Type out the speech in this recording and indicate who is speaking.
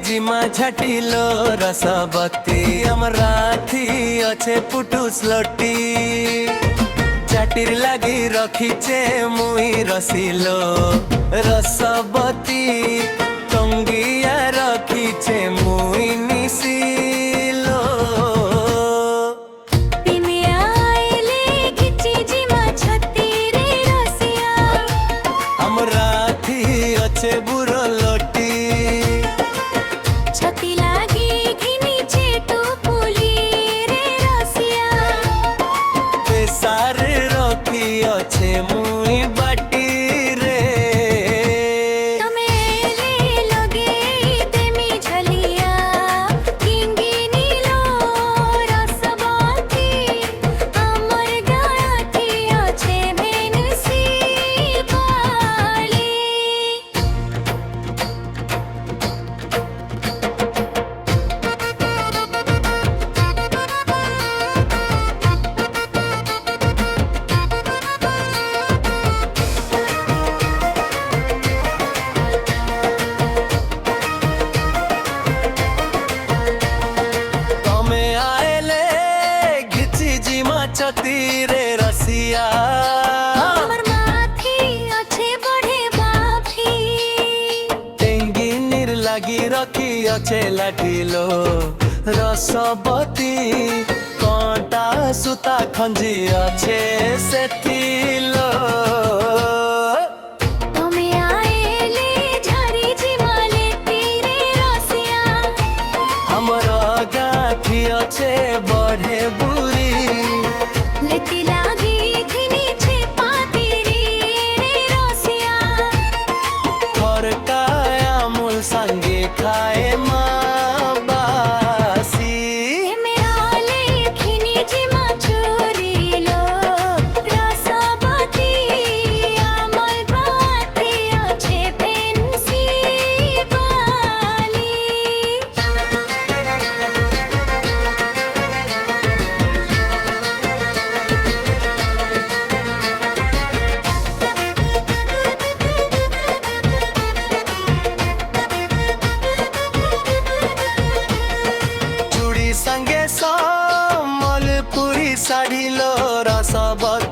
Speaker 1: जिमा झटिलो रसवती अमराथी अच्छे पुटुस लटी चाटिर लगी रखीचे मुई रसिलो रसवती टंगिया रखीचे मुई निसिलो अमराथी अच्छे बुरो लटी सारे रखी अच्छे मुई बाटी रे
Speaker 2: तमे ले लगे तेमी झलिया किंगी नीलो रसवती अमर गाथी अच्छे भेनसी बाली
Speaker 1: छतीरे रसिया
Speaker 2: हमर माथी अच्छे बढ़े बाफी
Speaker 1: टेंगी नीर लगी रखी अच्छे लाठिलो रसवती कांटा सुता खंजी अच्छे सेथिलो
Speaker 2: तमे आएले झरी जिमाले तीरे रसिया
Speaker 1: हमर गाठी अच्छे बढ़े बुरी
Speaker 2: लेती लागी घिनी छे पातीरी रसिया
Speaker 1: फरकाया मूल संगे खाए माँ बासी
Speaker 2: मेरा लेखिनी जिमा चोरी लो रसवती अमर गाथी अच्छे भेनसी बाली
Speaker 1: संगे समलपुरी साड़ी लो रसवती